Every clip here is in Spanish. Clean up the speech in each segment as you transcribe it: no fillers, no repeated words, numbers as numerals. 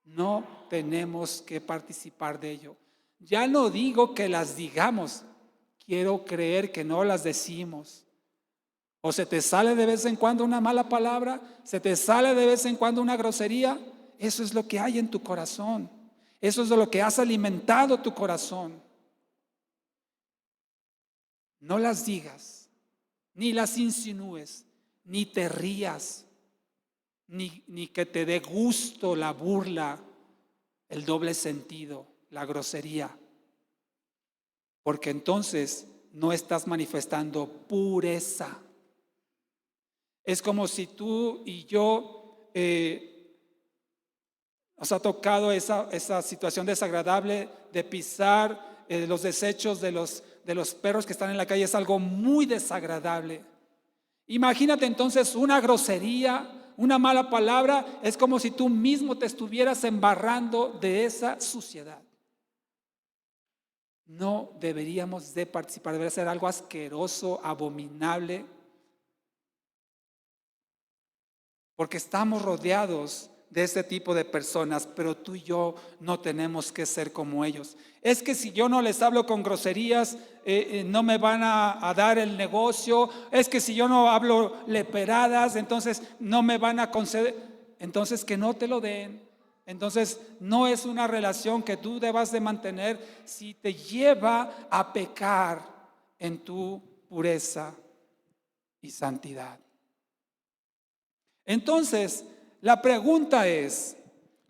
No tenemos que participar de ello. Ya no digo que las digamos, quiero creer que no las decimos. O se te sale de vez en cuando una mala palabra, se te sale de vez en cuando una grosería. Eso es lo que hay en tu corazón. Eso es de lo que has alimentado tu corazón. No las digas, ni las insinúes, ni te rías, ni que te dé gusto la burla, el doble sentido, la grosería. Porque entonces no estás manifestando pureza. Es como si tú y yo nos ha tocado esa situación desagradable de pisar los desechos de los perros que están en la calle. Es algo muy desagradable. Imagínate entonces una grosería, una mala palabra. Es como si tú mismo te estuvieras embarrando de esa suciedad. No deberíamos de participar, debería ser algo asqueroso, abominable, porque estamos rodeados de este tipo de personas, pero tú y yo no tenemos que ser como ellos. Es que si yo no les hablo con groserías, no me van a dar el negocio. Es que si yo no hablo leperadas, entonces no me van a conceder. Entonces que no te lo den. Entonces no es una relación que tú debas de mantener si te lleva a pecar en tu pureza y santidad. Entonces, la pregunta es,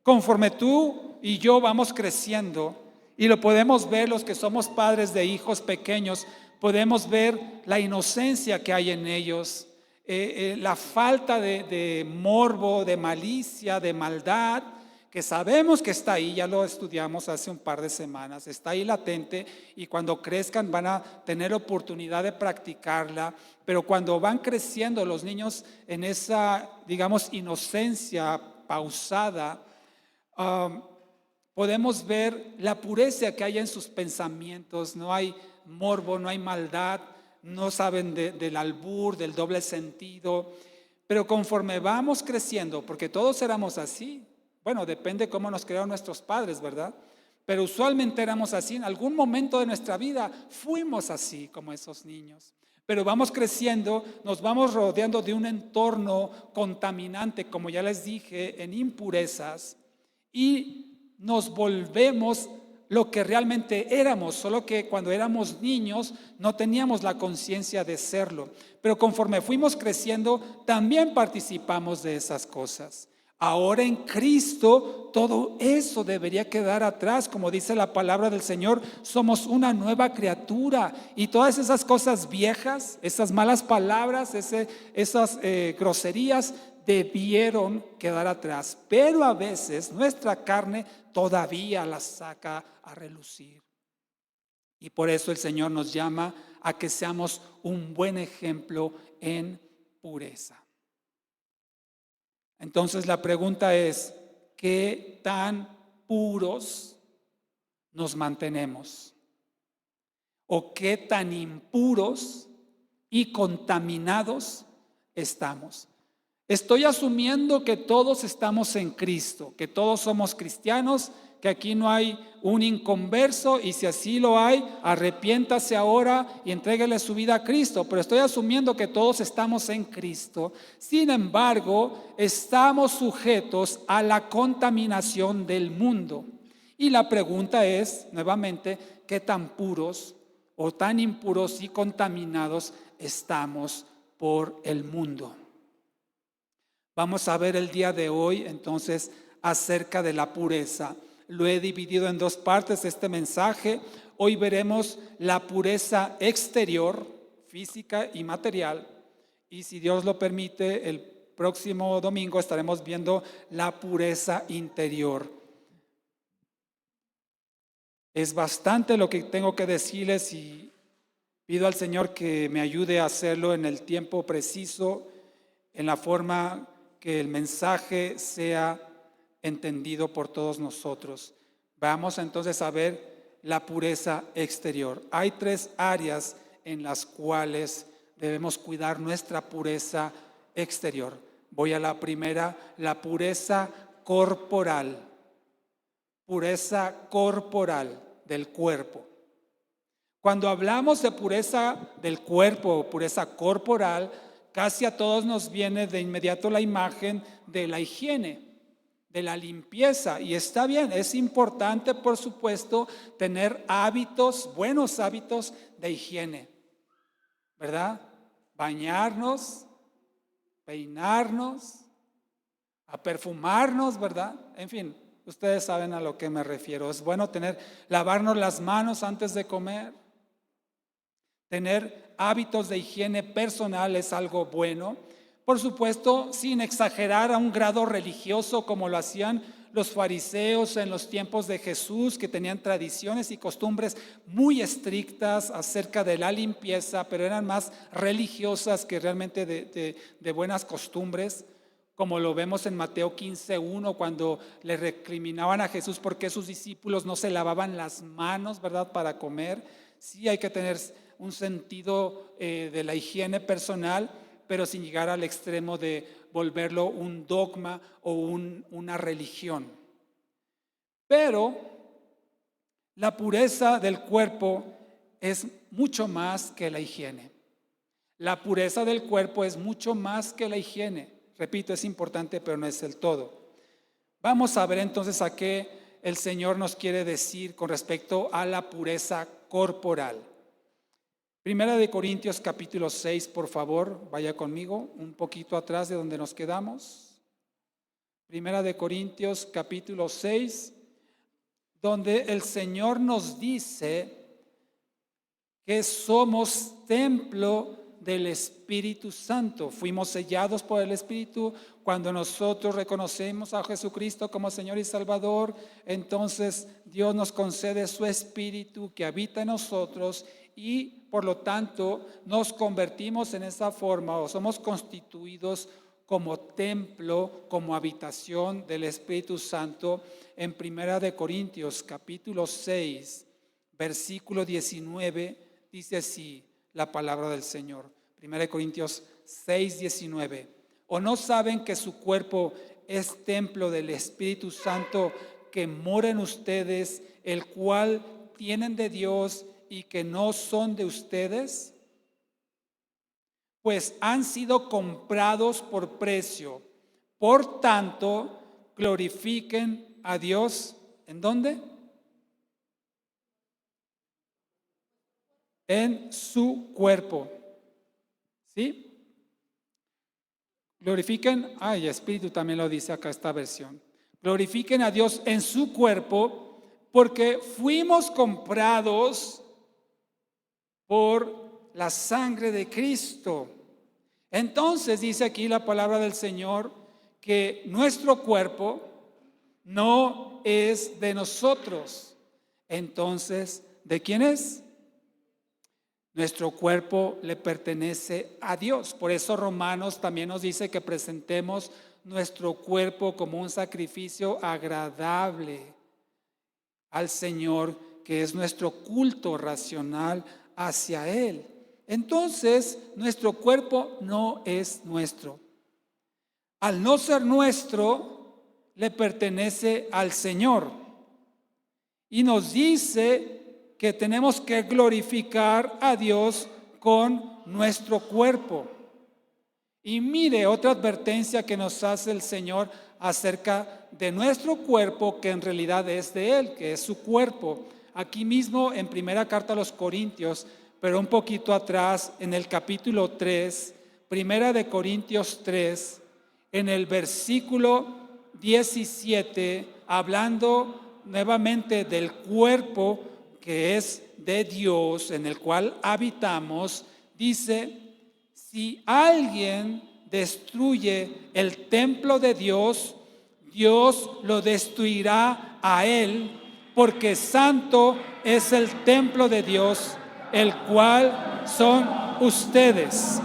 conforme tú y yo vamos creciendo, y lo podemos ver los que somos padres de hijos pequeños, podemos ver la inocencia que hay en ellos, la falta de morbo, de malicia, de maldad, que sabemos que está ahí, ya lo estudiamos hace un par de semanas, está ahí latente, y cuando crezcan van a tener oportunidad de practicarla. Pero cuando van creciendo los niños en esa, digamos, inocencia pausada, podemos ver la pureza que hay en sus pensamientos. No hay morbo, no hay maldad, no saben del albur, del doble sentido. Pero conforme vamos creciendo, porque todos éramos así, bueno, depende cómo nos crearon nuestros padres, ¿verdad? Pero usualmente éramos así. En algún momento de nuestra vida fuimos así como esos niños. Pero vamos creciendo, nos vamos rodeando de un entorno contaminante, como ya les dije, en impurezas, y nos volvemos lo que realmente éramos, solo que cuando éramos niños no teníamos la conciencia de serlo. Pero conforme fuimos creciendo, también participamos de esas cosas. Ahora en Cristo todo eso debería quedar atrás, como dice la palabra del Señor, somos una nueva criatura, y todas esas cosas viejas, esas malas palabras, esas groserías debieron quedar atrás, pero a veces nuestra carne todavía las saca a relucir. Y por eso el Señor nos llama a que seamos un buen ejemplo en pureza. Entonces la pregunta es, ¿qué tan puros nos mantenemos? ¿O qué tan impuros y contaminados estamos? Estoy asumiendo que todos estamos en Cristo, que todos somos cristianos, que aquí no hay un inconverso, y si así lo hay, arrepiéntase ahora y entréguele su vida a Cristo. Pero estoy asumiendo que todos estamos en Cristo. Sin embargo, estamos sujetos a la contaminación del mundo. Y la pregunta es, nuevamente, ¿qué tan puros o tan impuros y contaminados estamos por el mundo? Vamos a ver el día de hoy entonces acerca de la pureza. Lo he dividido en dos partes este mensaje. Hoy veremos la pureza exterior, física y material. Y si Dios lo permite, el próximo domingo estaremos viendo la pureza interior. Es bastante lo que tengo que decirles, y pido al Señor que me ayude a hacerlo en el tiempo preciso, en la forma que el mensaje sea entendido por todos nosotros. Vamos entonces a ver la pureza exterior. Hay tres áreas en las cuales debemos cuidar nuestra pureza exterior. Voy a la primera, la pureza corporal. pureza corporal del cuerpo. Cuando hablamos de pureza del cuerpo o pureza corporal, casi a todos nos viene de inmediato la imagen de la higiene, de la limpieza. Y está bien, es importante, por supuesto, tener hábitos, buenos hábitos de higiene, ¿verdad? Bañarnos, peinarnos, a perfumarnos, ¿verdad? En fin, ustedes saben a lo que me refiero. Es bueno lavarnos las manos antes de comer. Tener hábitos de higiene personal es algo bueno. Por supuesto, sin exagerar a un grado religioso como lo hacían los fariseos en los tiempos de Jesús, que tenían tradiciones y costumbres muy estrictas acerca de la limpieza, pero eran más religiosas que realmente de buenas costumbres, como lo vemos en Mateo 15:1, cuando le recriminaban a Jesús porque sus discípulos no se lavaban las manos, ¿verdad?, para comer. Sí hay que tener un sentido de la higiene personal, pero sin llegar al extremo de volverlo un dogma o una religión. Pero la pureza del cuerpo es mucho más que la higiene. La pureza del cuerpo es mucho más que la higiene. Repito, es importante, pero no es el todo. Vamos a ver entonces a qué el Señor nos quiere decir con respecto a la pureza corporal. Primera de Corintios capítulo 6, por favor, vaya conmigo un poquito atrás de donde nos quedamos. Primera de Corintios capítulo 6, donde el Señor nos dice que somos templo del Espíritu Santo. Fuimos sellados por el Espíritu. Cuando nosotros reconocemos a Jesucristo como Señor y Salvador, entonces Dios nos concede su Espíritu que habita en nosotros y por lo tanto nos convertimos en esa forma o somos constituidos como templo, como habitación del Espíritu Santo. En Primera de Corintios capítulo 6, versículo 19, dice así la palabra del Señor. Primera de Corintios 6, 19. ¿O no saben que su cuerpo es templo del Espíritu Santo que mora en ustedes, el cual tienen de Dios y que no son de ustedes? Pues han sido comprados por precio. Por tanto, glorifiquen a Dios. ¿En dónde? En su cuerpo. ¿Sí? Glorifiquen, y Espíritu también lo dice acá esta versión. Glorifiquen a Dios en su cuerpo, porque fuimos comprados por la sangre de Cristo. Entonces dice aquí la palabra del Señor que nuestro cuerpo no es de nosotros. Entonces, ¿de quién es? Nuestro cuerpo le pertenece a Dios. Por eso Romanos también nos dice que presentemos nuestro cuerpo como un sacrificio agradable al Señor, que es nuestro culto racional hacia Él. Entonces, nuestro cuerpo no es nuestro. Al no ser nuestro, le pertenece al Señor. Y nos dice que tenemos que glorificar a Dios con nuestro cuerpo. Y mire otra advertencia que nos hace el Señor acerca de nuestro cuerpo, que en realidad es de Él, que es su cuerpo. Aquí mismo en primera carta a los Corintios, pero un poquito atrás, en el capítulo 3, primera de Corintios 3, en el versículo 17, hablando nuevamente del cuerpo que es de Dios, en el cual habitamos, dice: si alguien destruye el templo de Dios, Dios lo destruirá a él, porque santo es el templo de Dios, el cual son ustedes.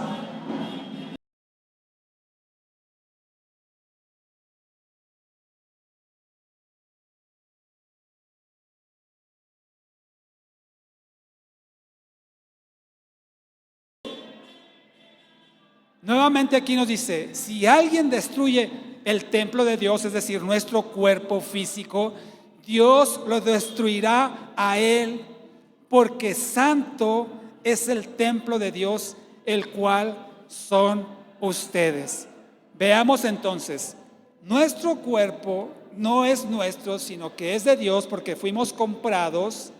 Nuevamente aquí nos dice, si alguien destruye el templo de Dios, es decir, nuestro cuerpo físico, Dios lo destruirá a él, porque santo es el templo de Dios, el cual son ustedes. Veamos entonces, nuestro cuerpo no es nuestro, sino que es de Dios, porque fuimos comprados,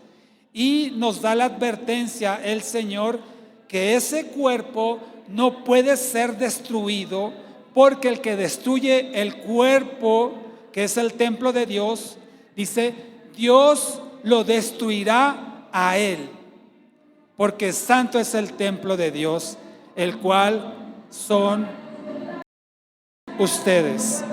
y nos da la advertencia el Señor que ese cuerpo no puede ser destruido, porque el que destruye el cuerpo, que es el templo de Dios, dice, Dios lo destruirá a él, porque santo es el templo de Dios, el cual son ustedes.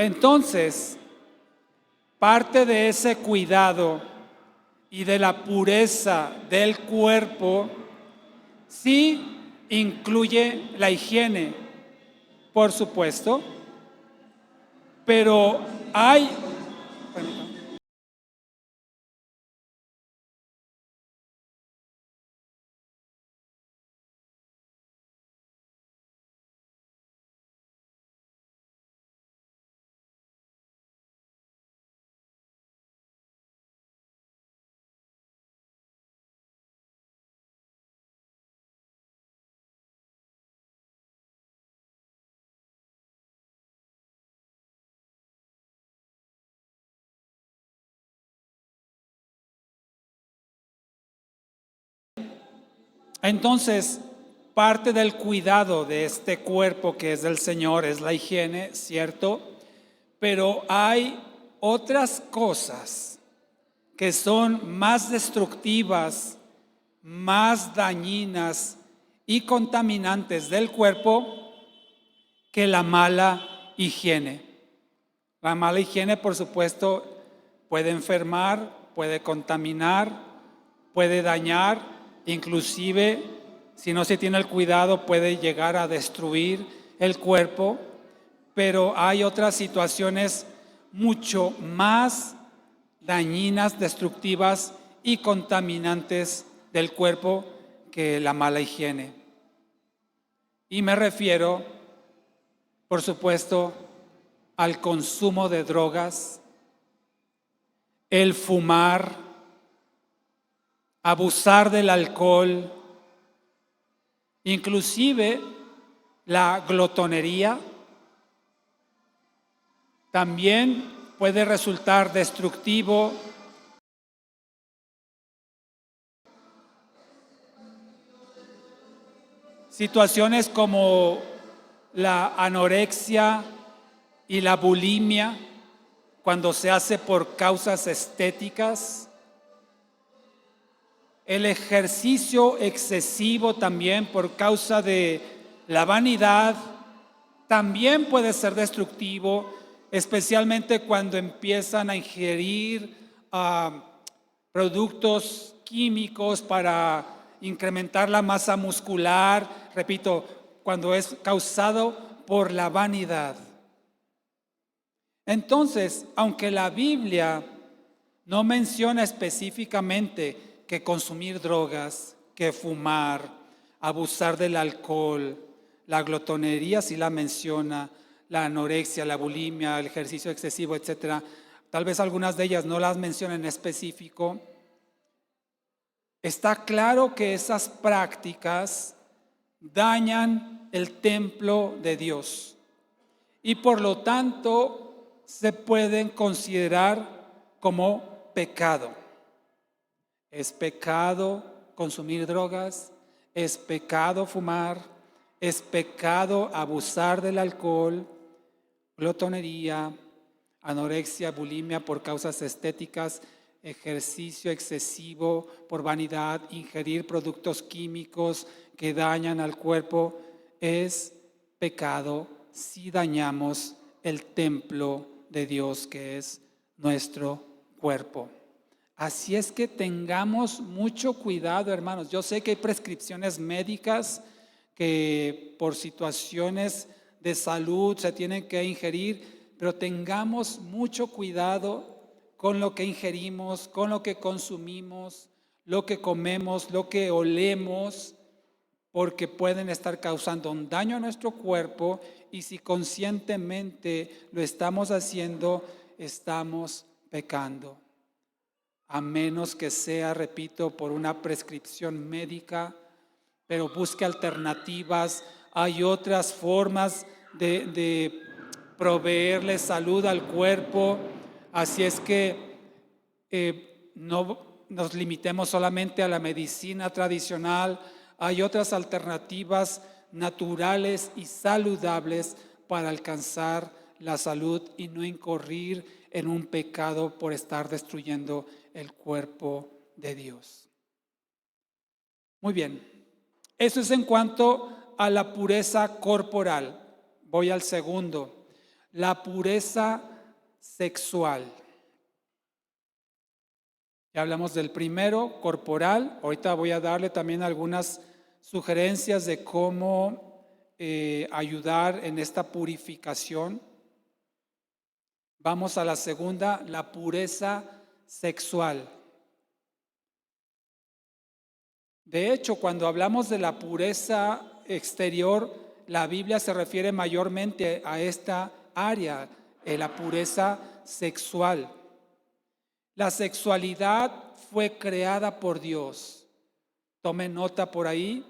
Entonces, parte de ese cuidado y de la pureza del cuerpo sí incluye la higiene, por supuesto, pero hay... Entonces, parte del cuidado de este cuerpo que es del Señor es la higiene, ¿cierto? Pero hay otras cosas que son más destructivas, más dañinas y contaminantes del cuerpo que la mala higiene. La mala higiene, por supuesto, puede enfermar, puede contaminar, puede dañar, inclusive si no se tiene el cuidado puede llegar a destruir el cuerpo, pero hay otras situaciones mucho más dañinas, destructivas y contaminantes del cuerpo que la mala higiene. Y me refiero, por supuesto, al consumo de drogas, el fumar, abusar del alcohol, inclusive la glotonería, también puede resultar destructivo. Situaciones como la anorexia y la bulimia, cuando se hace por causas estéticas. El ejercicio excesivo también por causa de la vanidad también puede ser destructivo, especialmente cuando empiezan a ingerir productos químicos para incrementar la masa muscular, repito, cuando es causado por la vanidad. Entonces, aunque la Biblia no menciona específicamente que consumir drogas, que fumar, abusar del alcohol, la glotonería sí la menciona, la anorexia, la bulimia, el ejercicio excesivo, etcétera. Tal vez algunas de ellas no las menciona en específico. Está claro que esas prácticas dañan el templo de Dios y por lo tanto se pueden considerar como pecado. Es pecado consumir drogas, es pecado fumar, es pecado abusar del alcohol, glotonería, anorexia, bulimia por causas estéticas, ejercicio excesivo por vanidad, ingerir productos químicos que dañan al cuerpo. Es pecado si dañamos el templo de Dios, que es nuestro cuerpo. Así es que tengamos mucho cuidado, hermanos. Yo sé que hay prescripciones médicas que por situaciones de salud se tienen que ingerir, pero tengamos mucho cuidado con lo que ingerimos, con lo que consumimos, lo que comemos, lo que olemos, porque pueden estar causando un daño a nuestro cuerpo y si conscientemente lo estamos haciendo, estamos pecando. A menos que sea, repito, por una prescripción médica, pero busque alternativas. Hay otras formas de proveerle salud al cuerpo. Así es que no nos limitemos solamente a la medicina tradicional. Hay otras alternativas naturales y saludables para alcanzar la salud y no incurrir en un pecado por estar destruyendo el cuerpo de Dios. Muy bien, eso es en cuanto a la pureza corporal. Voy al segundo, la pureza sexual. Ya hablamos del primero, corporal. Ahorita voy a darle también algunas sugerencias de cómo ayudar en esta purificación. Vamos a la segunda, la pureza sexual. De hecho, cuando hablamos de la pureza exterior, la Biblia se refiere mayormente a esta área, la pureza sexual. La sexualidad fue creada por Dios. Tome nota por ahí.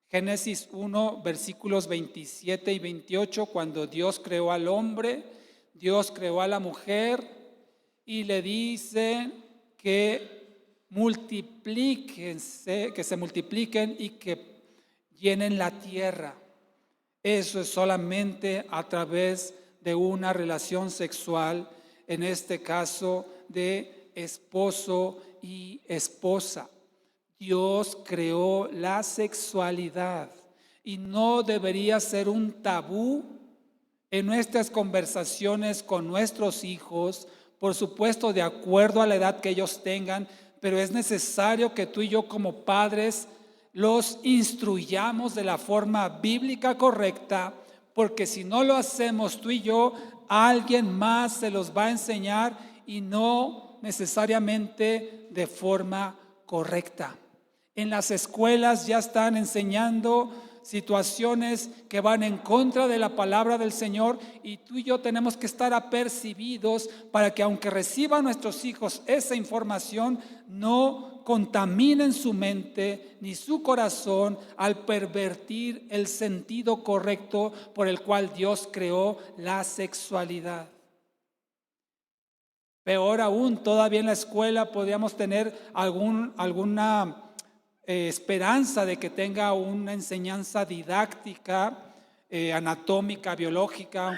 Génesis 1, versículos 27 y 28, cuando Dios creó al hombre, Dios creó a la mujer y le dice que multiplíquense, que se multipliquen y que llenen la tierra. Eso es solamente a través de una relación sexual, en este caso de esposo y esposa. Dios creó la sexualidad y no debería ser un tabú en nuestras conversaciones con nuestros hijos, por supuesto de acuerdo a la edad que ellos tengan, pero es necesario que tú y yo como padres los instruyamos de la forma bíblica correcta, porque si no lo hacemos tú y yo, alguien más se los va a enseñar y no necesariamente de forma correcta. En las escuelas ya están enseñando situaciones que van en contra de la palabra del Señor y tú y yo tenemos que estar apercibidos para que aunque reciban nuestros hijos esa información, no contaminen su mente ni su corazón al pervertir el sentido correcto por el cual Dios creó la sexualidad. Peor aún, todavía en la escuela podríamos tener alguna esperanza de que tenga una enseñanza didáctica, anatómica, biológica,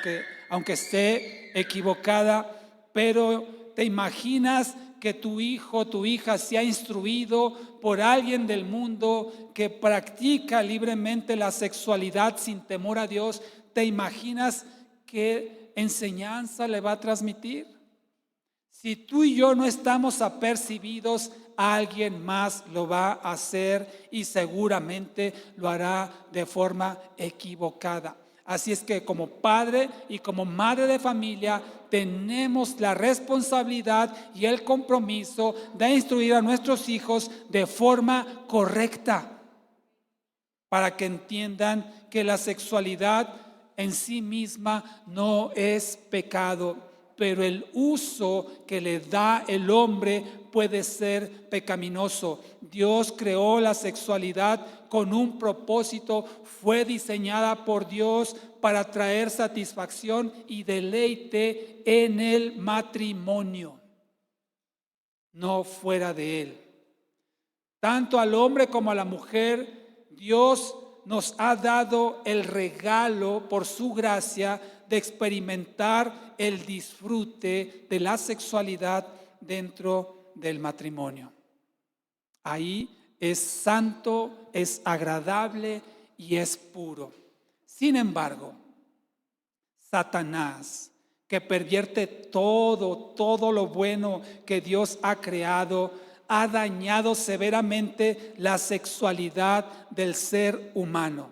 aunque esté equivocada, pero te imaginas que tu hijo, tu hija sea instruido por alguien del mundo que practica libremente la sexualidad sin temor a Dios. ¿Te imaginas qué enseñanza le va a transmitir? Si tú y yo no estamos apercibidos, alguien más lo va a hacer y seguramente lo hará de forma equivocada. Así es que como padre y como madre de familia tenemos la responsabilidad y el compromiso de instruir a nuestros hijos de forma correcta para que entiendan que la sexualidad en sí misma no es pecado, pero el uso que le da el hombre puede ser pecaminoso. Dios creó la sexualidad con un propósito, fue diseñada por Dios para traer satisfacción y deleite en el matrimonio, no fuera de él. Tanto al hombre como a la mujer, Dios nos ha dado el regalo por su gracia de experimentar el disfrute de la sexualidad dentro del matrimonio. Ahí es santo, es agradable y es puro. Sin embargo, Satanás que pervierte todo lo bueno que Dios ha creado, ha dañado severamente la sexualidad del ser humano.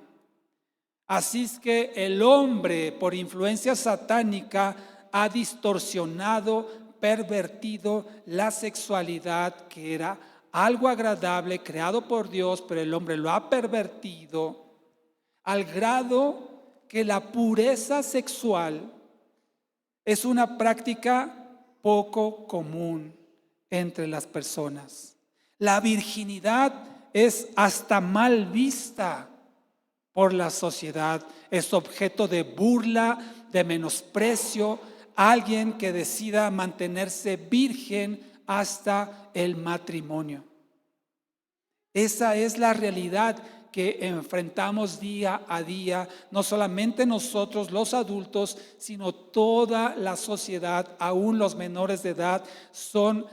Así es que el hombre, por influencia satánica, ha distorsionado, pervertido la sexualidad, que era algo agradable, creado por Dios, pero el hombre lo ha pervertido al grado que la pureza sexual es una práctica poco común entre las personas. La virginidad es hasta mal vista por la sociedad, es objeto de burla, de menosprecio. Alguien que decida mantenerse virgen hasta el matrimonio. Esa es la realidad que enfrentamos día a día, no solamente nosotros los adultos, sino toda la sociedad. Aún los menores de edad son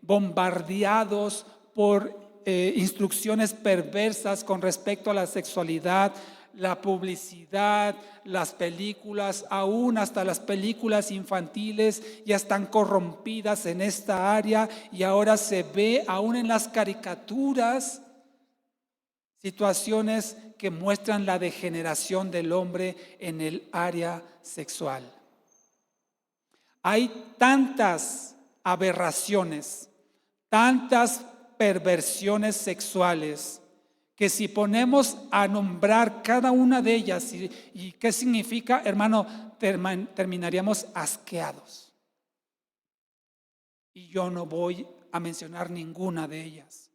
bombardeados por instrucciones perversas con respecto a la sexualidad, la publicidad, las películas, aún hasta las películas infantiles ya están corrompidas en esta área, y ahora se ve aún en las caricaturas situaciones que muestran la degeneración del hombre en el área sexual. Hay tantas aberraciones, tantas perversiones sexuales, que si ponemos a nombrar cada una de ellas y qué significa, hermano, terminaríamos asqueados. Y yo no voy a mencionar ninguna de ellas.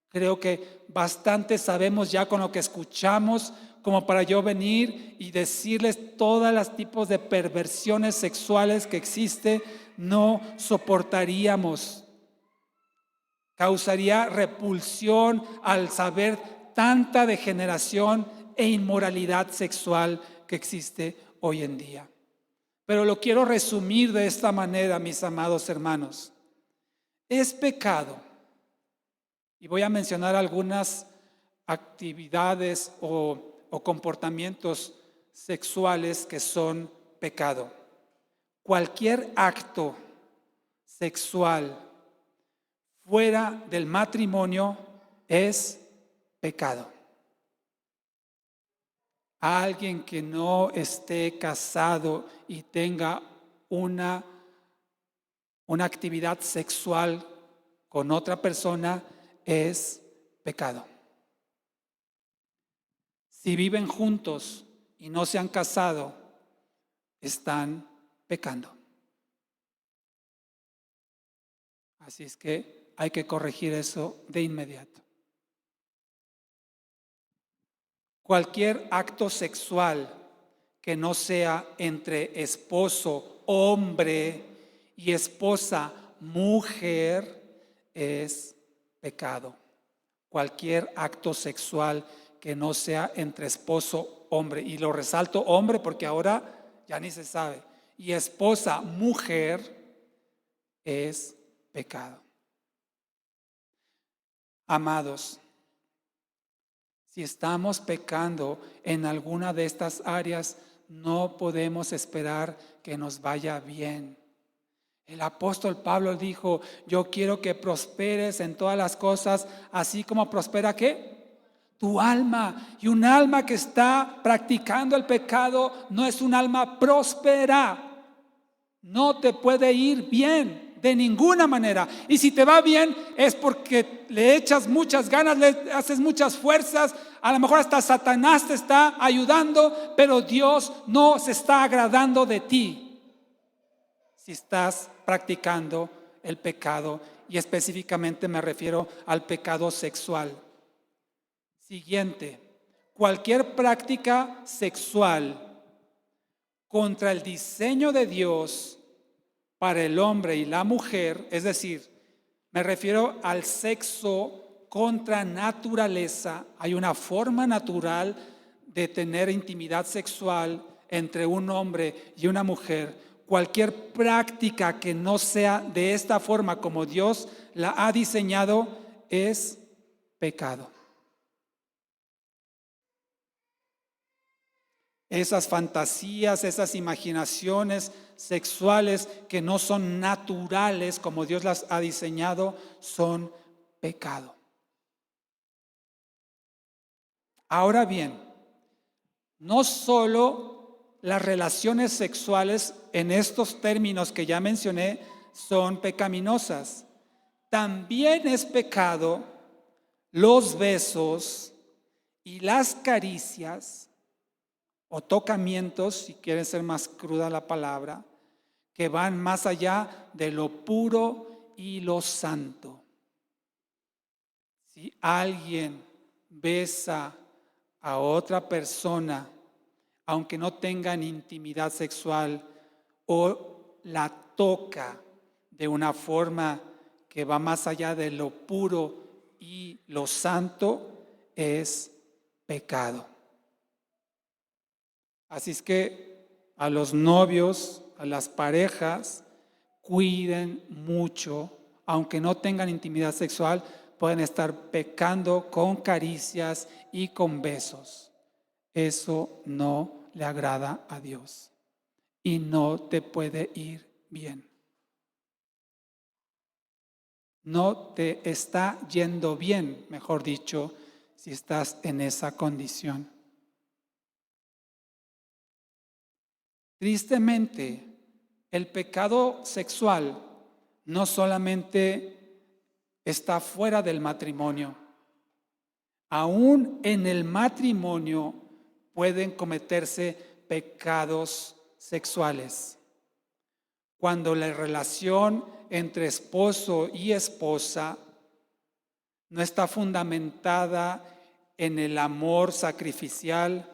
Creo que bastante sabemos ya con lo que escuchamos como para yo venir y decirles todos los tipos de perversiones sexuales que existe. No soportaríamos. Causaría repulsión al saber tanta degeneración e inmoralidad sexual que existe hoy en día. Pero lo quiero resumir de esta manera, mis amados hermanos. Es pecado. Y voy a mencionar algunas actividades o comportamientos sexuales que son pecado. Cualquier acto sexual fuera del matrimonio es pecado. Alguien que no esté casado y tenga una actividad sexual con otra persona es pecado. Si viven juntos y no se han casado, están pecando. Así es que hay que corregir eso de inmediato. Cualquier acto sexual que no sea entre esposo, hombre, y esposa, mujer, es pecado. Cualquier acto sexual que no sea entre esposo, hombre, y lo resalto hombre porque ahora ya ni se sabe, y esposa, mujer, es pecado. Amados, si estamos pecando en alguna de estas áreas, no podemos esperar que nos vaya bien. El apóstol Pablo dijo: yo quiero que prosperes en todas las cosas, así como prospera ¿qué? Tu alma. Y un alma que está practicando el pecado no es un alma próspera. No te puede ir bien de ninguna manera. Y si te va bien es porque le echas muchas ganas, le haces muchas fuerzas. A lo mejor hasta Satanás te está ayudando, pero Dios no se está agradando de ti si estás practicando el pecado, y específicamente me refiero al pecado sexual. Siguiente: cualquier práctica sexual contra el diseño de Dios para el hombre y la mujer, es decir, me refiero al sexo contra naturaleza. Hay una forma natural de tener intimidad sexual entre un hombre y una mujer. Cualquier práctica que no sea de esta forma como Dios la ha diseñado es pecado. Esas fantasías, esas imaginaciones sexuales que no son naturales como Dios las ha diseñado, son pecado. Ahora bien, no solo las relaciones sexuales en estos términos que ya mencioné son pecaminosas, también es pecado los besos y las caricias o tocamientos, si quieren ser más cruda la palabra, que van más allá de lo puro y lo santo. Si alguien besa a otra persona, aunque no tengan intimidad sexual, o la toca de una forma que va más allá de lo puro y lo santo, es pecado. Así es que a los novios, a las parejas, cuiden mucho, aunque no tengan intimidad sexual, pueden estar pecando con caricias y con besos. Eso no le agrada a Dios y no te puede ir bien. No te está yendo bien, mejor dicho, si estás en esa condición. Tristemente, el pecado sexual no solamente está fuera del matrimonio, aún en el matrimonio pueden cometerse pecados sexuales. Cuando la relación entre esposo y esposa no está fundamentada en el amor sacrificial,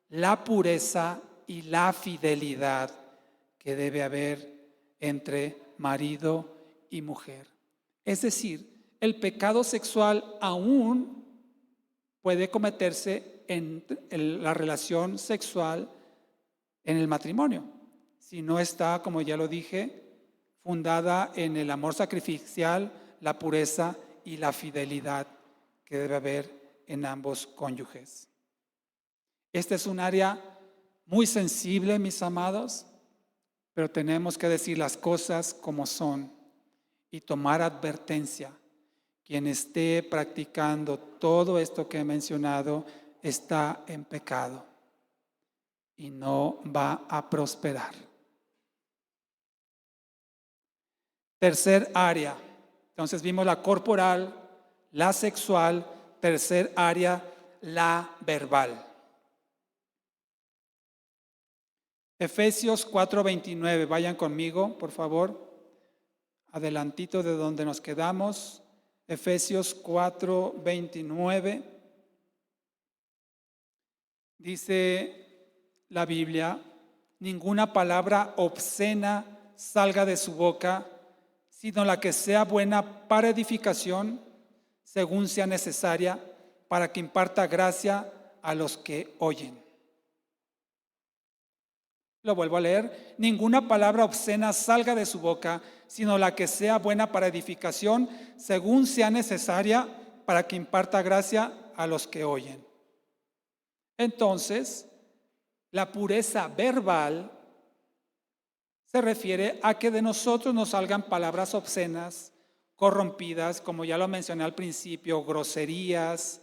la pureza y la fidelidad que debe haber entre marido y mujer. Es decir, el pecado sexual aún puede cometerse en la relación sexual en el matrimonio, si no está, como ya lo dije, fundada en el amor sacrificial, la pureza y la fidelidad que debe haber en ambos cónyuges. Esta es un área muy sensible, mis amados, pero tenemos que decir las cosas como son y tomar advertencia. Quien esté practicando todo esto que he mencionado está en pecado y no va a prosperar. Tercer área. Entonces vimos la corporal, la sexual, tercer área, la verbal. Efesios 4:29, vayan conmigo, por favor, adelantito de donde nos quedamos. Efesios 4:29, dice la Biblia: ninguna palabra obscena salga de su boca, sino la que sea buena para edificación, según sea necesaria, para que imparta gracia a los que oyen. Lo vuelvo a leer: ninguna palabra obscena salga de su boca, sino la que sea buena para edificación, según sea necesaria, para que imparta gracia a los que oyen. Entonces, la pureza verbal se refiere a que de nosotros no salgan palabras obscenas, corrompidas, como ya lo mencioné al principio, groserías,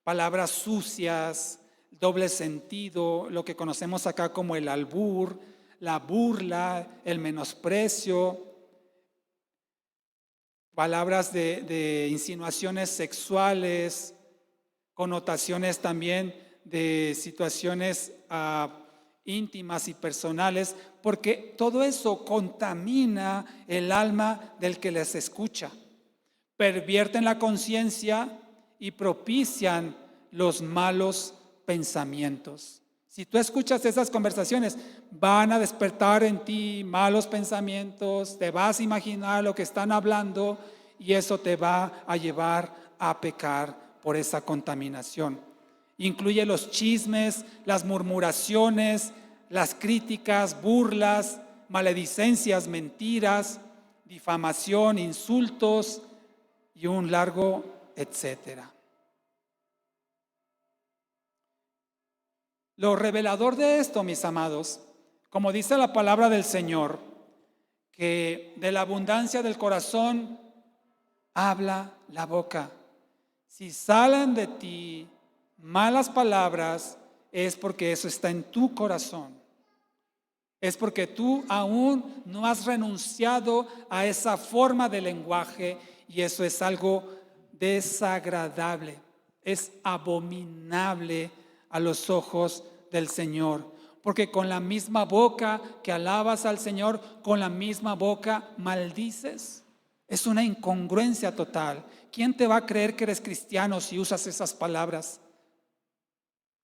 palabras sucias, doble sentido, lo que conocemos acá como el albur, la burla, el menosprecio, palabras de insinuaciones sexuales, connotaciones también de situaciones íntimas y personales, porque todo eso contamina el alma del que les escucha, pervierten la conciencia y propician los malos pensamientos. Si tú escuchas esas conversaciones, van a despertar en ti malos pensamientos, te vas a imaginar lo que están hablando y eso te va a llevar a pecar por esa contaminación. Incluye los chismes, las murmuraciones, las críticas, burlas, maledicencias, mentiras, difamación, insultos y un largo etcétera. Lo revelador de esto, mis amados, como dice la palabra del Señor, que de la abundancia del corazón habla la boca. Si salen de ti malas palabras, es porque eso está en tu corazón. Es porque tú aún no has renunciado a esa forma de lenguaje, y eso es algo desagradable, es abominable a los ojos del Señor. Porque con la misma boca que alabas al Señor, con la misma boca maldices. Es una incongruencia total. ¿Quién te va a creer que eres cristiano si usas esas palabras?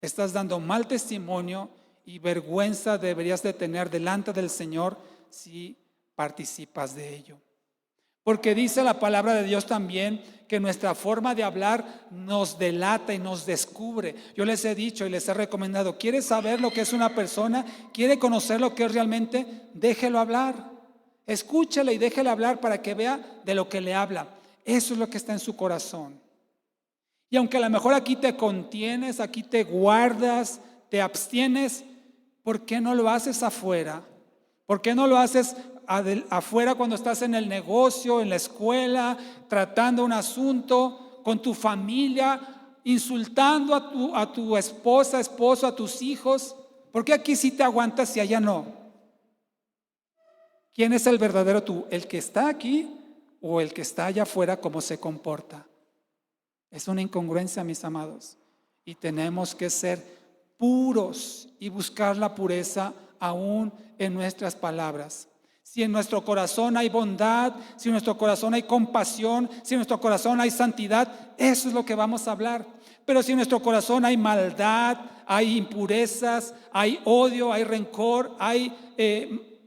Estás dando mal testimonio, y vergüenza deberías de tener delante del Señor si participas de ello. Porque dice la palabra de Dios también que nuestra forma de hablar nos delata y nos descubre. Yo les he dicho y les he recomendado, ¿quiere saber lo que es una persona? ¿Quiere conocer lo que es realmente? Déjelo hablar. Escúchele y déjele hablar para que vea de lo que le habla. Eso es lo que está en su corazón. Y aunque a lo mejor aquí te contienes, aquí te guardas, te abstienes, ¿por qué no lo haces afuera? ¿Por qué no lo haces afuera cuando estás en el negocio, en la escuela, tratando un asunto con tu familia, insultando a tu esposa, esposo, a tus hijos? ¿Por qué aquí sí te aguantas y allá no? ¿Quién es el verdadero tú? ¿El que está aquí o el que está allá afuera? ¿Cómo se comporta? Es una incongruencia, mis amados, y tenemos que ser puros y buscar la pureza aún en nuestras palabras. Si en nuestro corazón hay bondad, si en nuestro corazón hay compasión, si en nuestro corazón hay santidad, eso es lo que vamos a hablar. Pero si en nuestro corazón hay maldad, hay impurezas, hay odio, hay rencor, hay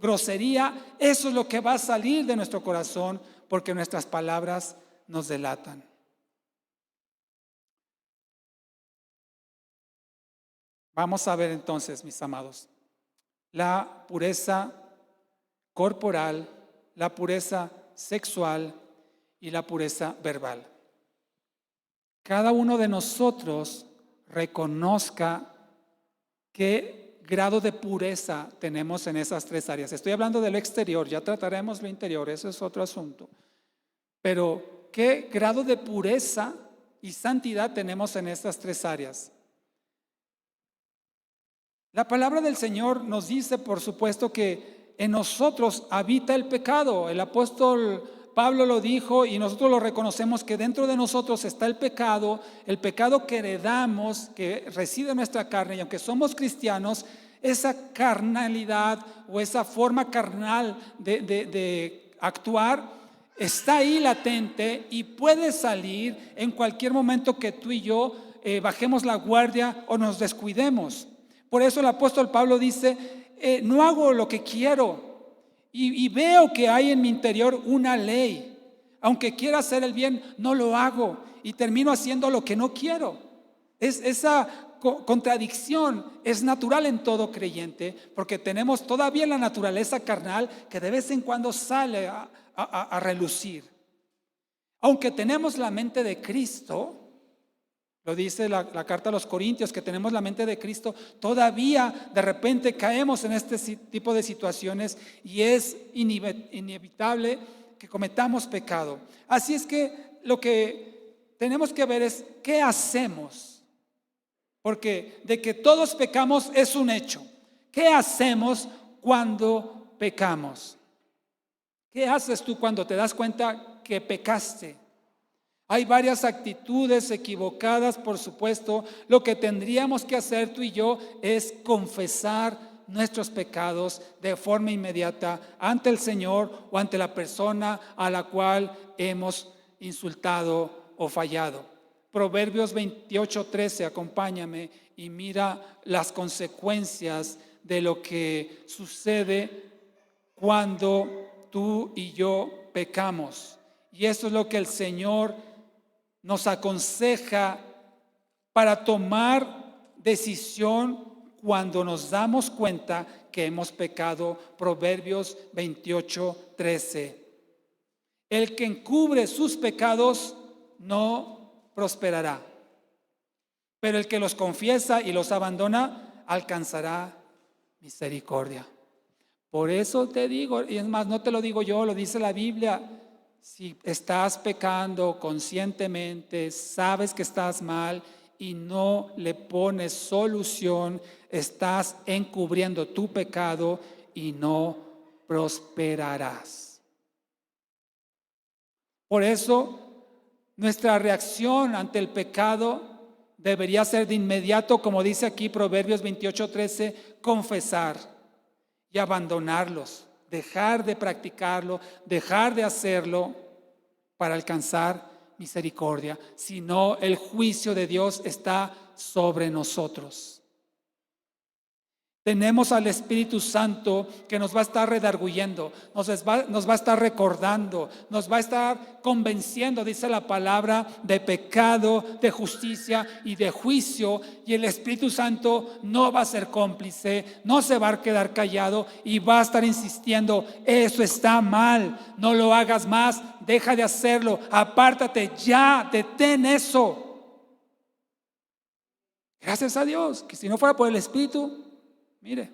grosería, eso es lo que va a salir de nuestro corazón, porque nuestras palabras nos delatan. Vamos a ver entonces, mis amados, la pureza corporal, la pureza sexual y la pureza verbal. Cada uno de nosotros reconozca qué grado de pureza tenemos en esas tres áreas. Estoy hablando de lo exterior, ya trataremos lo interior, eso es otro asunto. Pero ¿qué grado de pureza y santidad tenemos en estas tres áreas? La palabra del Señor nos dice, por supuesto, que en nosotros habita el pecado. El apóstol Pablo lo dijo y nosotros lo reconocemos, que dentro de nosotros está el pecado que heredamos, que reside en nuestra carne, y aunque somos cristianos, esa carnalidad o esa forma carnal de actuar está ahí latente y puede salir en cualquier momento que tú y yo bajemos la guardia o nos descuidemos. Por eso el apóstol Pablo dice, no hago lo que quiero y veo que hay en mi interior una ley. Aunque quiera hacer el bien, no lo hago y termino haciendo lo que no quiero. Esa contradicción es natural en todo creyente, porque tenemos todavía la naturaleza carnal que de vez en cuando sale a relucir. Aunque tenemos la mente de Cristo, lo dice la carta a los Corintios, que tenemos la mente de Cristo, todavía de repente caemos en este tipo de situaciones y es inevitable que cometamos pecado. Así es que lo que tenemos que ver es qué hacemos, porque de que todos pecamos es un hecho. ¿Qué hacemos cuando pecamos? ¿Qué haces tú cuando te das cuenta que pecaste? Hay varias actitudes equivocadas, por supuesto. Lo que tendríamos que hacer tú y yo es confesar nuestros pecados de forma inmediata ante el Señor o ante la persona a la cual hemos insultado o fallado. Proverbios 28:13, acompáñame y mira las consecuencias de lo que sucede cuando tú y yo pecamos. Y eso es lo que el Señor nos aconseja para tomar decisión cuando nos damos cuenta que hemos pecado. Proverbios 28:13. El que encubre sus pecados no prosperará, pero el que los confiesa y los abandona alcanzará misericordia. Por eso te digo, y es más, no te lo digo yo, lo dice la Biblia. Si estás pecando conscientemente, sabes que estás mal y no le pones solución, estás encubriendo tu pecado y no prosperarás. Por eso, nuestra reacción ante el pecado debería ser de inmediato, como dice aquí Proverbios 28:13, confesar y abandonarlos, dejar de practicarlo, dejar de hacerlo para alcanzar misericordia. Si no, el juicio de Dios está sobre nosotros. Tenemos al Espíritu Santo que nos va a estar redarguyendo, nos va a estar recordando, nos va a estar convenciendo, dice la palabra, de pecado, de justicia y de juicio. Y el Espíritu Santo no va a ser cómplice, no se va a quedar callado y va a estar insistiendo: eso está mal, no lo hagas más, deja de hacerlo, apártate ya, detén eso. Gracias a Dios, que si no fuera por el Espíritu, mire,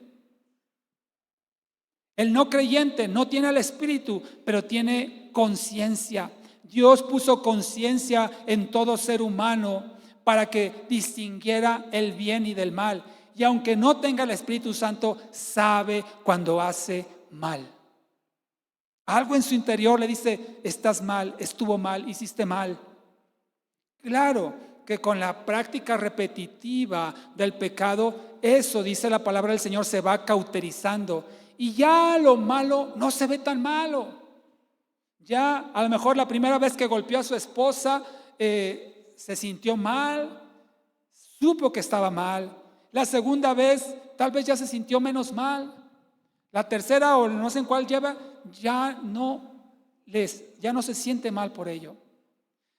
el no creyente no tiene el Espíritu, pero tiene conciencia. Dios puso conciencia en todo ser humano para que distinguiera el bien y del mal. Y aunque no tenga el Espíritu Santo, sabe cuando hace mal. Algo en su interior le dice: estás mal, estuvo mal, hiciste mal. Claro que con la práctica repetitiva del pecado, eso, dice la palabra del Señor, se va cauterizando y ya lo malo no se ve tan malo. Ya a lo mejor la primera vez que golpeó a su esposa se sintió mal, supo que estaba mal. La segunda vez tal vez ya se sintió menos mal. La tercera, o no sé en cuál lleva, ya no se siente mal por ello.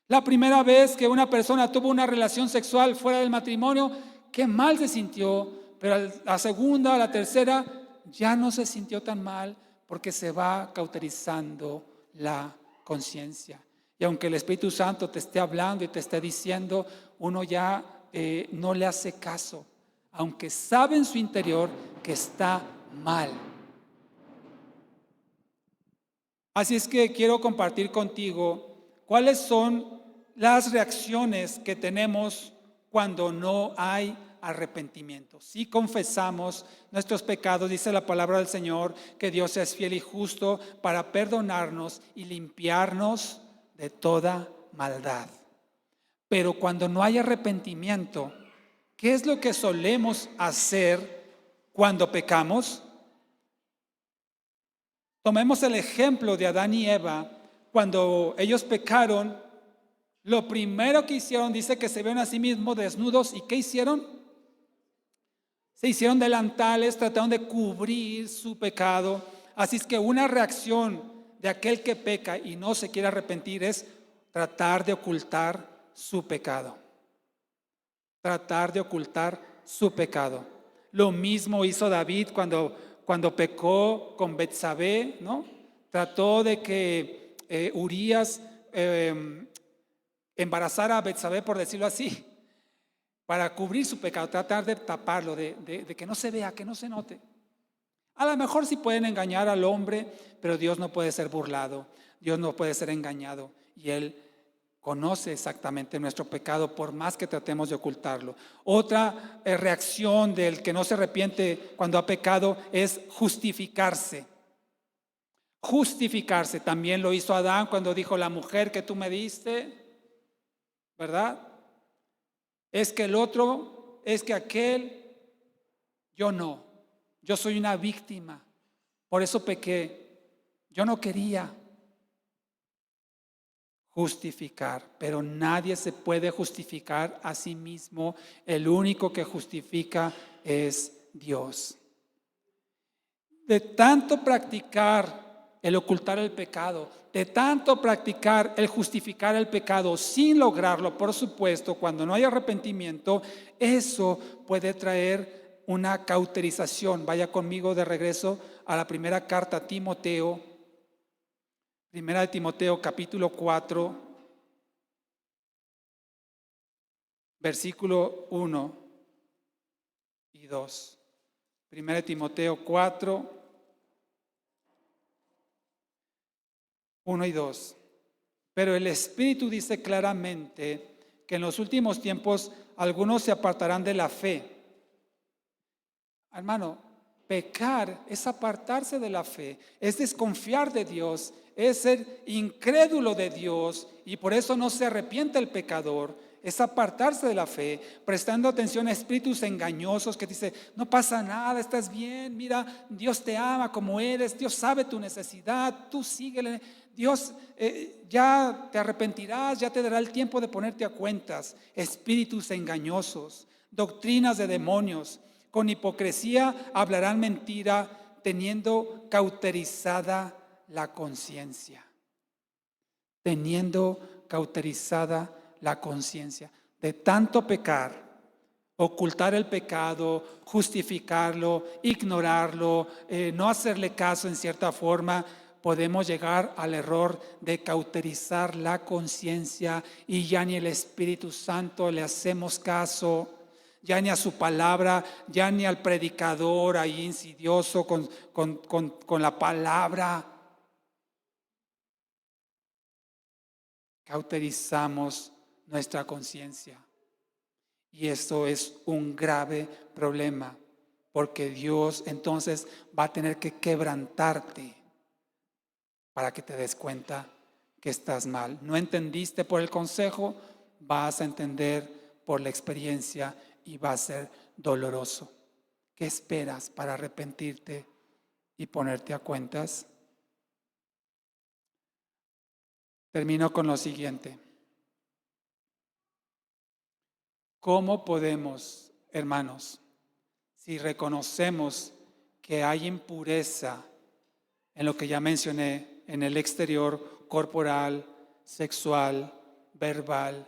La primera vez que una persona tuvo una relación sexual fuera del matrimonio, qué mal se sintió, pero la segunda, la tercera, ya no se sintió tan mal porque se va cauterizando la conciencia. Y aunque el Espíritu Santo te esté hablando y te esté diciendo, uno ya no le hace caso, aunque sabe en su interior que está mal. Así es que quiero compartir contigo cuáles son las reacciones que tenemos cuando no hay arrepentimiento. Si confesamos nuestros pecados, dice la palabra del Señor, que Dios es fiel y justo para perdonarnos y limpiarnos de toda maldad. Pero cuando no hay arrepentimiento, ¿qué es lo que solemos hacer cuando pecamos? Tomemos el ejemplo de Adán y Eva. Cuando ellos pecaron, lo primero que hicieron, dice que se vieron a sí mismos desnudos. ¿Y qué hicieron? Se hicieron delantales, trataron de cubrir su pecado. Así es que una reacción de aquel que peca y no se quiere arrepentir es tratar de ocultar su pecado. Tratar de ocultar su pecado. Lo mismo hizo David cuando pecó con Betsabé, ¿no? Trató de que Urías embarazara a Betsabé, por decirlo así, para cubrir su pecado, tratar de taparlo, de que no se vea, que no se note. A lo mejor sí pueden engañar al hombre, pero Dios no puede ser burlado, Dios no puede ser engañado, y Él conoce exactamente nuestro pecado por más que tratemos de ocultarlo. Otra reacción del que no se arrepiente cuando ha pecado es justificarse. Justificarse, también lo hizo Adán cuando dijo: la mujer que tú me diste, ¿verdad? Es que el otro, es que aquel, yo no. Yo soy una víctima, por eso pequé. Yo no quería. Justificar, pero nadie se puede justificar a sí mismo. El único que justifica es Dios. De tanto practicar el ocultar el pecado, de tanto practicar el justificar el pecado sin lograrlo, por supuesto, cuando no hay arrepentimiento, eso puede traer una cauterización. Vaya conmigo de regreso a la primera carta a Timoteo. Primera de Timoteo capítulo 4, versículo 1 y y 2. 1 Timoteo 4, 1 y 2. Pero el Espíritu dice claramente que en los últimos tiempos algunos se apartarán de la fe. Hermano, pecar es apartarse de la fe, es desconfiar de Dios, es ser incrédulo de Dios, y por eso no se arrepiente el pecador. Es apartarse de la fe, prestando atención a espíritus engañosos que dicen: no pasa nada, estás bien, mira, Dios te ama como eres, Dios sabe tu necesidad, tú síguele, Dios ya te arrepentirás, ya te dará el tiempo de ponerte a cuentas. Espíritus engañosos, doctrinas de demonios, con hipocresía hablarán mentira, teniendo cauterizada la conciencia. Teniendo cauterizada la conciencia. De tanto pecar, ocultar el pecado, justificarlo, ignorarlo, no hacerle caso en cierta forma, podemos llegar al error de cauterizar la conciencia y ya ni el Espíritu Santo le hacemos caso, ya ni a su palabra, ya ni al predicador ahí insidioso con la palabra. Cauterizamos nuestra conciencia. Y esto es un grave problema, porque Dios entonces va a tener que quebrantarte para que te des cuenta que estás mal. ¿No entendiste por el consejo? Vas a entender por la experiencia y va a ser doloroso. ¿Qué esperas para arrepentirte y ponerte a cuentas? Termino con lo siguiente. ¿Cómo podemos, hermanos, si reconocemos que hay impureza en lo que ya mencioné, en el exterior, corporal, sexual, verbal,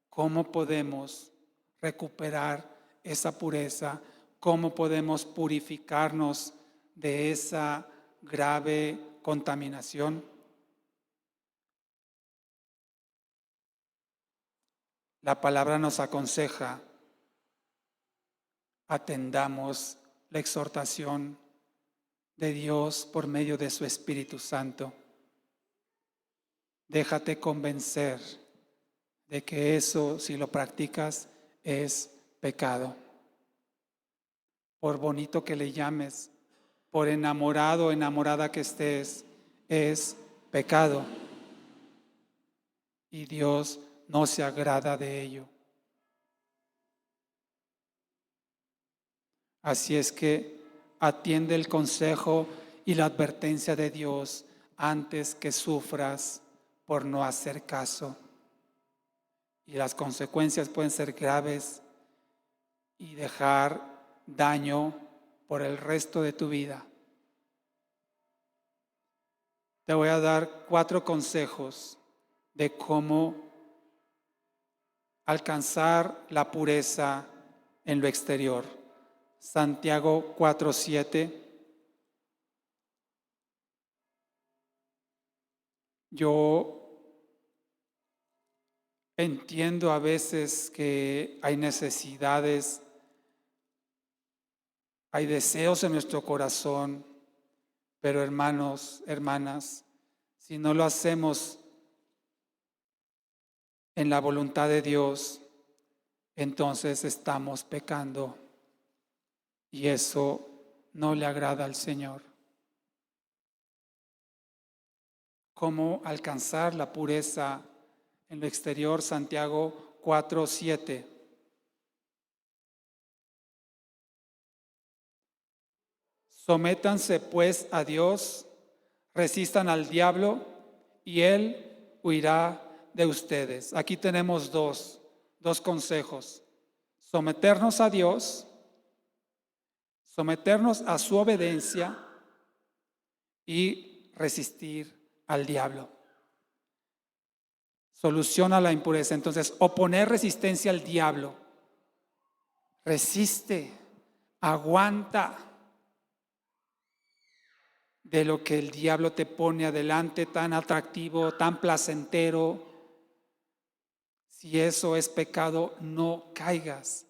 cómo podemos recuperar esa pureza? ¿Cómo podemos purificarnos de esa grave contaminación? La palabra nos aconseja: atendamos la exhortación de Dios por medio de su Espíritu Santo. Déjate convencer de que eso, si lo practicas, es pecado. Por bonito que le llames, por enamorado o enamorada que estés, es pecado. Y Dios no se agrada de ello. Así es que atiende el consejo y la advertencia de Dios antes que sufras por no hacer caso. Y las consecuencias pueden ser graves y dejar daño por el resto de tu vida. Te voy a dar 4 consejos de cómo alcanzar la pureza en lo exterior. Santiago 4:7. Yo entiendo a veces que hay necesidades, hay deseos en nuestro corazón, pero hermanos, hermanas, si no lo hacemos en la voluntad de Dios, entonces estamos pecando y eso no le agrada al Señor. ¿Cómo alcanzar la pureza en lo exterior? Santiago 4:7. Sométanse pues a Dios, resistan al diablo y él huirá de ustedes. Aquí tenemos dos consejos: someternos a Dios, someternos a su obediencia y resistir al diablo. Soluciona la impureza. Entonces, oponer resistencia al diablo. Resiste, aguanta de lo que el diablo te pone adelante, tan atractivo, tan placentero. Si eso es pecado, no caigas.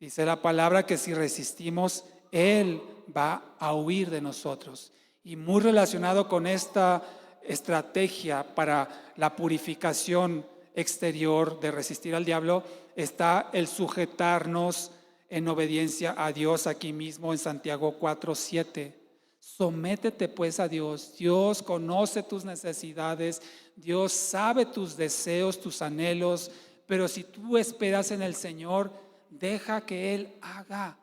Dice la palabra que si resistimos, Él va a huir de nosotros. Y muy relacionado con esta estrategia para la purificación exterior de resistir al diablo, está el sujetarnos en obediencia a Dios aquí mismo en Santiago 4:7. Sométete pues a Dios. Dios conoce tus necesidades, Dios sabe tus deseos, tus anhelos, pero si tú esperas en el Señor, deja que Él haga.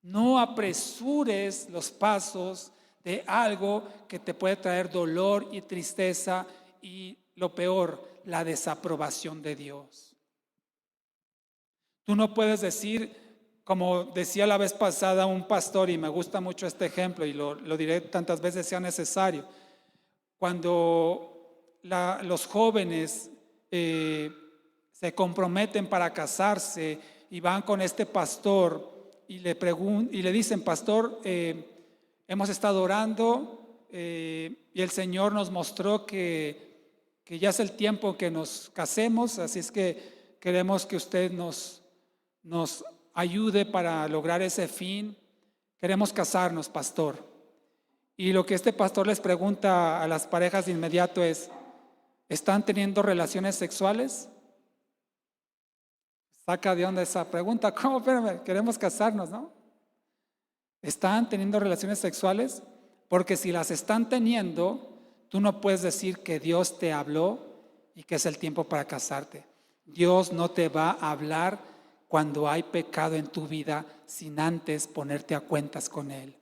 No apresures los pasos de algo que te puede traer dolor y tristeza y lo peor, la desaprobación de Dios. Tú no puedes decir, como decía la vez pasada un pastor, y me gusta mucho este ejemplo y lo diré tantas veces sea necesario, cuando los jóvenes se comprometen para casarse y van con este pastor y le dicen, pastor, hemos estado orando y el Señor nos mostró que ya es el tiempo que nos casemos, así es que queremos que usted nos ayude para lograr ese fin. Queremos casarnos, pastor. Y lo que este pastor les pregunta a las parejas de inmediato es, ¿están teniendo relaciones sexuales? Saca de onda esa pregunta. ¿Cómo? Espérame, queremos casarnos, ¿no? ¿Están teniendo relaciones sexuales? Porque si las están teniendo, tú no puedes decir que Dios te habló y que es el tiempo para casarte. Dios no te va a hablar cuando hay pecado en tu vida sin antes ponerte a cuentas con Él.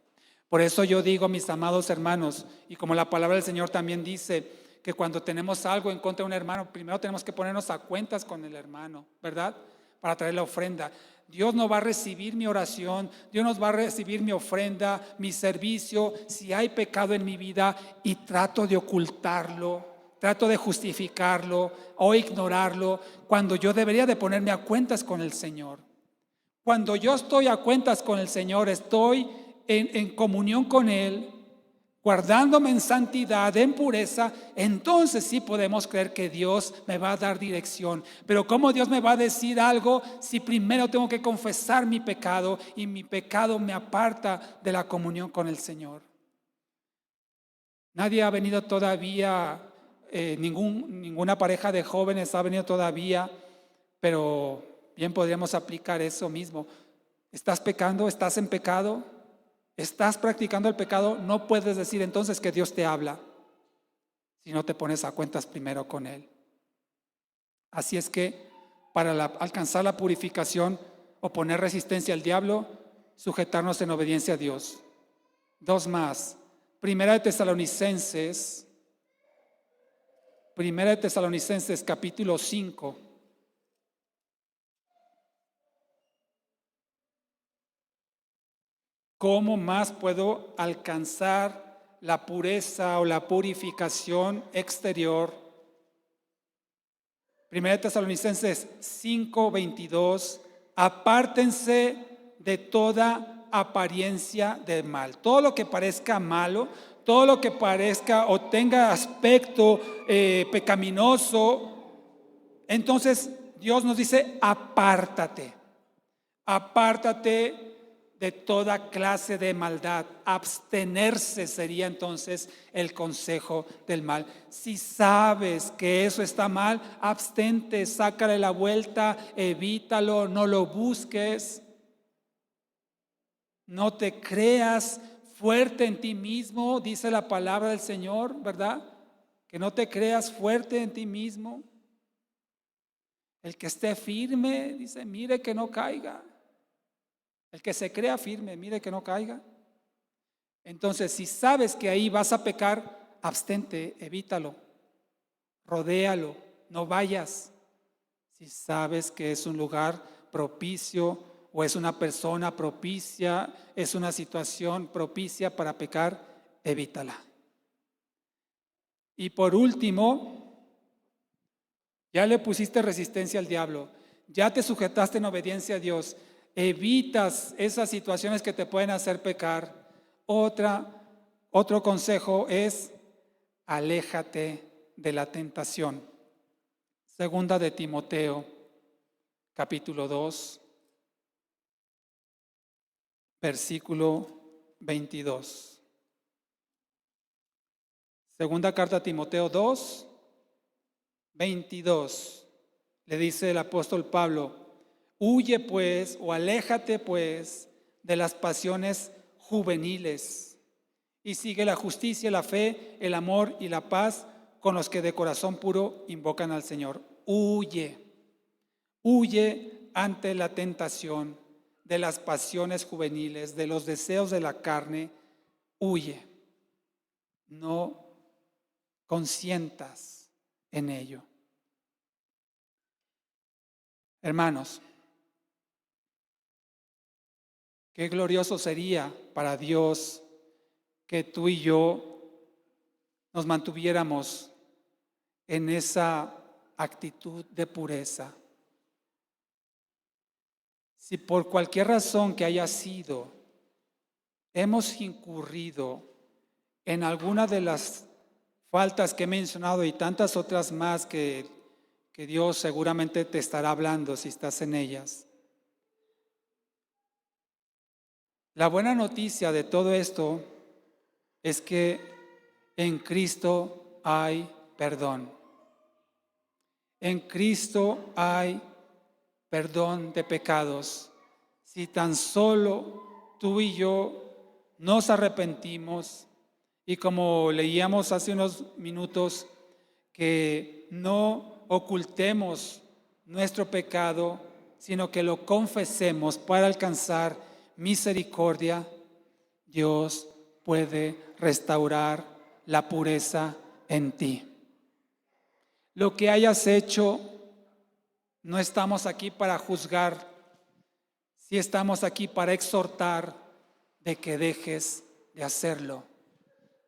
Por eso yo digo, mis amados hermanos, y como la palabra del Señor también dice, que cuando tenemos algo en contra de un hermano, primero tenemos que ponernos a cuentas con el hermano, ¿verdad? Para traer la ofrenda. Dios no va a recibir mi oración, Dios nos va a recibir mi ofrenda, mi servicio, si hay pecado en mi vida y trato de ocultarlo, trato de justificarlo o ignorarlo, cuando yo debería de ponerme a cuentas con el Señor. Cuando yo estoy a cuentas con el Señor, estoy en comunión con Él, guardándome en santidad, en pureza, entonces sí podemos creer que Dios me va a dar dirección. Pero ¿cómo Dios me va a decir algo si primero tengo que confesar mi pecado y mi pecado me aparta de la comunión con el Señor? Nadie ha venido todavía, ninguna pareja de jóvenes ha venido todavía, pero bien podríamos aplicar eso mismo. ¿Estás pecando? ¿Estás en pecado? ¿Estás practicando el pecado? No puedes decir entonces que Dios te habla si no te pones a cuentas primero con Él. Así es que para alcanzar la purificación o poner resistencia al diablo, sujetarnos en obediencia a Dios. Dos más. Primera de Tesalonicenses capítulo 5. ¿Cómo más puedo alcanzar la pureza o la purificación exterior? Primera de Tesalonicenses 5:22, apártense de toda apariencia de mal. Todo lo que parezca malo, todo lo que parezca o tenga aspecto pecaminoso, entonces Dios nos dice, apártate de toda clase de maldad. Abstenerse sería entonces el consejo del mal. Si sabes que eso está mal, abstente, sácale la vuelta, evítalo, no lo busques. No te creas fuerte en ti mismo, dice la palabra del Señor, ¿verdad? Que no te creas fuerte en ti mismo. El que esté firme, dice, mire que no caiga. El que se crea firme, mire que no caiga. Entonces, si sabes que ahí vas a pecar, abstente, evítalo, rodéalo, no vayas. Si sabes que es un lugar propicio o es una persona propicia, es una situación propicia para pecar, evítala. Y por último, ya le pusiste resistencia al diablo, ya te sujetaste en obediencia a Dios, evitas esas situaciones que te pueden hacer pecar. Otro consejo es, aléjate de la tentación. Segunda de Timoteo, capítulo 2. versículo 22. Segunda carta a Timoteo 2, 22. Le dice el apóstol Pablo: huye pues o aléjate pues de las pasiones juveniles y sigue la justicia, la fe, el amor y la paz con los que de corazón puro invocan al Señor. Huye ante la tentación de las pasiones juveniles, de los deseos de la carne. Huye, no consientas en ello. Hermanos, qué glorioso sería para Dios que tú y yo nos mantuviéramos en esa actitud de pureza. Si por cualquier razón que haya sido, hemos incurrido en alguna de las faltas que he mencionado y tantas otras más que Dios seguramente te estará hablando si estás en ellas. La buena noticia de todo esto es que en Cristo hay perdón. En Cristo hay perdón de pecados. Si tan solo tú y yo nos arrepentimos y, como leíamos hace unos minutos, que no ocultemos nuestro pecado, sino que lo confesemos para alcanzar misericordia, Dios puede restaurar la pureza en ti. Lo que hayas hecho, no estamos aquí para juzgar, sí estamos aquí para exhortar de que dejes de hacerlo.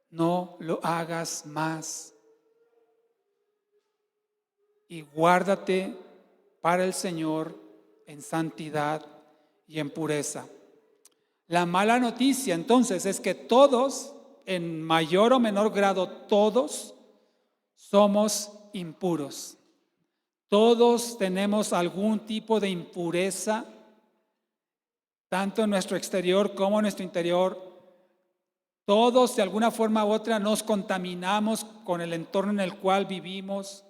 No lo hagas más. Y guárdate para el Señor en santidad y en pureza. La mala noticia entonces es que todos, en mayor o menor grado, todos somos impuros. Todos tenemos algún tipo de impureza, tanto en nuestro exterior como en nuestro interior. Todos de alguna forma u otra nos contaminamos con el entorno en el cual vivimos.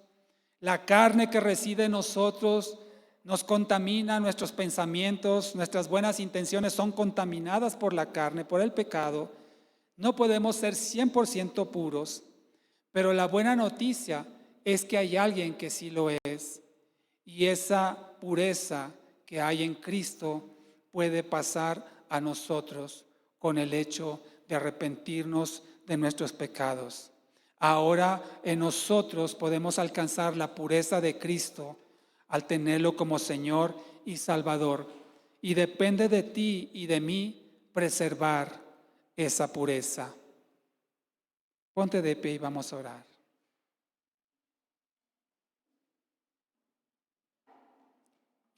La carne que reside en nosotros nos contamina, nuestros pensamientos, nuestras buenas intenciones son contaminadas por la carne, por el pecado. No podemos ser 100% puros, pero la buena noticia es que hay alguien que sí lo es. Y esa pureza que hay en Cristo puede pasar a nosotros con el hecho de arrepentirnos de nuestros pecados. Ahora en nosotros podemos alcanzar la pureza de Cristo al tenerlo como Señor y Salvador. Y depende de ti y de mí preservar esa pureza. Ponte de pie y vamos a orar.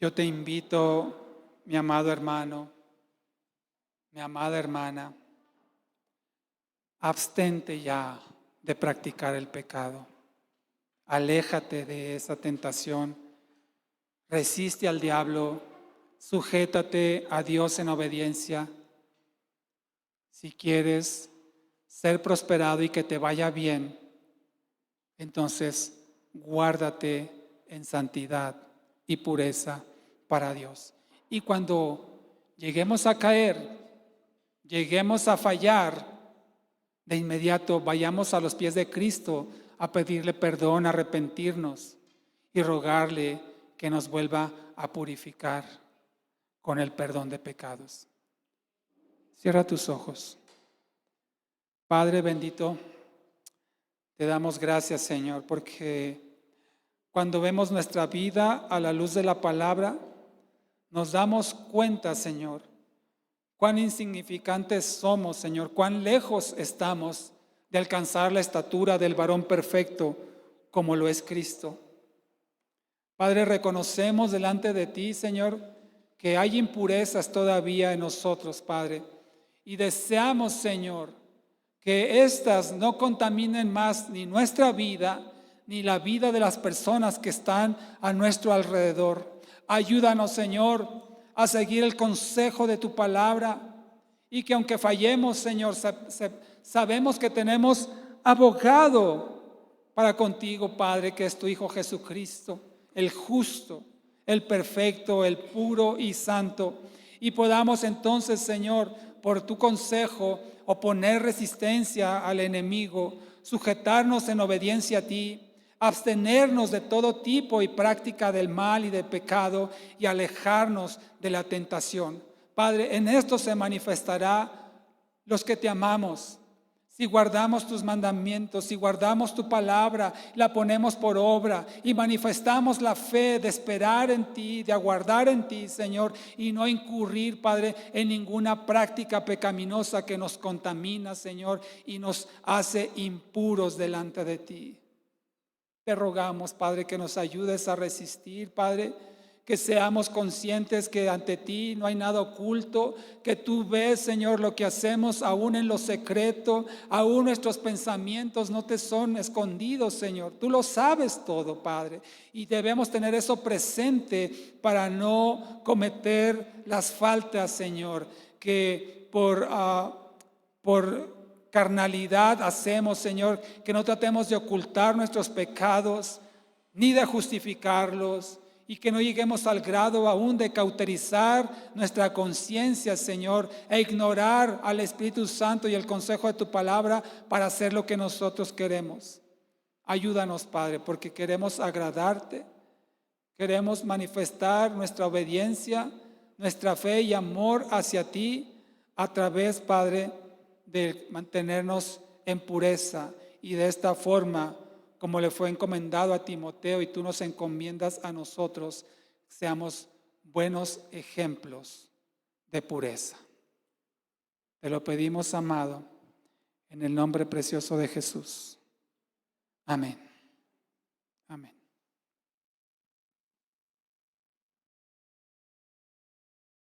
Yo te invito, mi amado hermano, mi amada hermana, abstente ya de practicar el pecado. Aléjate de esa tentación. Resiste al diablo. Sujétate a Dios en obediencia. Si quieres ser prosperado y que te vaya bien, entonces guárdate en santidad y pureza para Dios. Y cuando lleguemos a caer, lleguemos a fallar, de inmediato vayamos a los pies de Cristo a pedirle perdón, a arrepentirnos y rogarle que nos vuelva a purificar con el perdón de pecados. Cierra tus ojos. Padre bendito, te damos gracias, Señor, porque cuando vemos nuestra vida a la luz de la palabra, nos damos cuenta, Señor, cuán insignificantes somos, Señor, cuán lejos estamos de alcanzar la estatura del varón perfecto como lo es Cristo. Padre, reconocemos delante de ti, Señor, que hay impurezas todavía en nosotros, Padre, y deseamos, Señor, que éstas no contaminen más ni nuestra vida, ni la vida de las personas que están a nuestro alrededor. Ayúdanos, Señor, a seguir el consejo de tu palabra, y que aunque fallemos, Señor, sabemos que tenemos abogado para contigo, Padre, que es tu Hijo Jesucristo, el justo, el perfecto, el puro y santo. Y podamos entonces, Señor, por tu consejo, oponer resistencia al enemigo, sujetarnos en obediencia a ti, abstenernos de todo tipo y práctica del mal y del pecado y alejarnos de la tentación. Padre, en esto se manifestará los que te amamos. Si guardamos tus mandamientos, si guardamos tu palabra, la ponemos por obra y manifestamos la fe de esperar en ti, de aguardar en ti, Señor, y no incurrir, Padre, en ninguna práctica pecaminosa que nos contamina, Señor, y nos hace impuros delante de ti. Te rogamos, Padre, que nos ayudes a resistir, Padre, que seamos conscientes que ante ti no hay nada oculto, que tú ves, Señor, lo que hacemos aún en lo secreto, aún nuestros pensamientos no te son escondidos, Señor. Tú lo sabes todo, Padre, y debemos tener eso presente para no cometer las faltas, Señor, que por carnalidad hacemos, Señor, que no tratemos de ocultar nuestros pecados ni de justificarlos, y que no lleguemos al grado aún de cauterizar nuestra conciencia, Señor, e ignorar al Espíritu Santo y el consejo de tu palabra para hacer lo que nosotros queremos. Ayúdanos, Padre, porque queremos agradarte, queremos manifestar nuestra obediencia, nuestra fe y amor hacia ti a través, Padre, de mantenernos en pureza, y de esta forma, como le fue encomendado a Timoteo y tú nos encomiendas a nosotros, seamos buenos ejemplos de pureza. Te lo pedimos, amado, en el nombre precioso de Jesús. Amén. Amén.